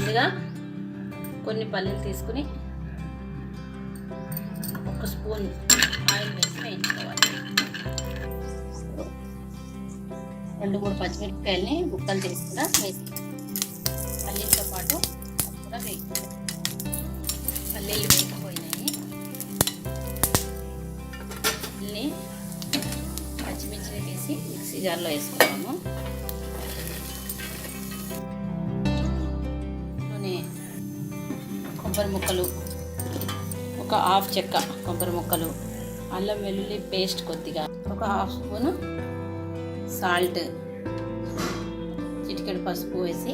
ముందుగా కొన్ని పల్లీలు తీసుకుని 1 స్పూన్ ఆయిల్ వేసి వేయించుకోవాలి. 2-3 పచ్చిమిరపకాయలని ముక్కలు చేసి కూడా వేసి పల్లీలతో పాటు కూడా వేయించాలి. పల్లీలు వేగిపోయినాయి. పల్లీని పచ్చిమిర్చిని వేసి మిక్సీ జార్లో వేసుకున్నాము. నూనె, కొబ్బరి ముక్కలు, ఒక 1/2 చెక్క కొబ్బరి ముక్కలు, అల్లం వెల్లుల్లి పేస్ట్ కొద్దిగా, ఒక 1/2 స్పూను సాల్ట్, చిటికెడు పసుపు వేసి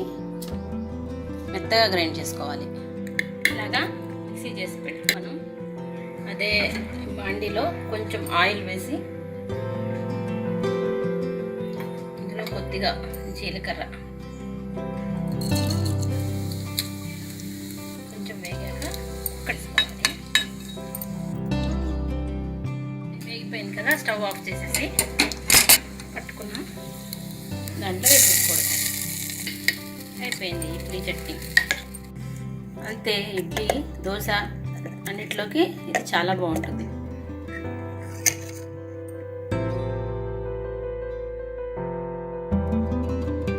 మెత్తగా గ్రైండ్ చేసుకోవాలి. ఇలాగా మిక్సీ చేసి పెట్టుకోను. అదే బాండీలో కొంచెం ఆయిల్ వేసి ఇందులో కొద్దిగా జీలకర్ర కొంచెం వేగాక కలుసుకోవాలి. వేగిపోయింది కదా, స్టవ్ ఆఫ్ చేసేసి పట్టుకున్నాం. దాంట్లో వేసేసుకోవడం. అయిపోయింది ఇడ్లీ చట్నీ. అంతే, ఇడ్లీ, దోశ అన్నిట్లోకి ఇది చాలా బాగుంటుంది.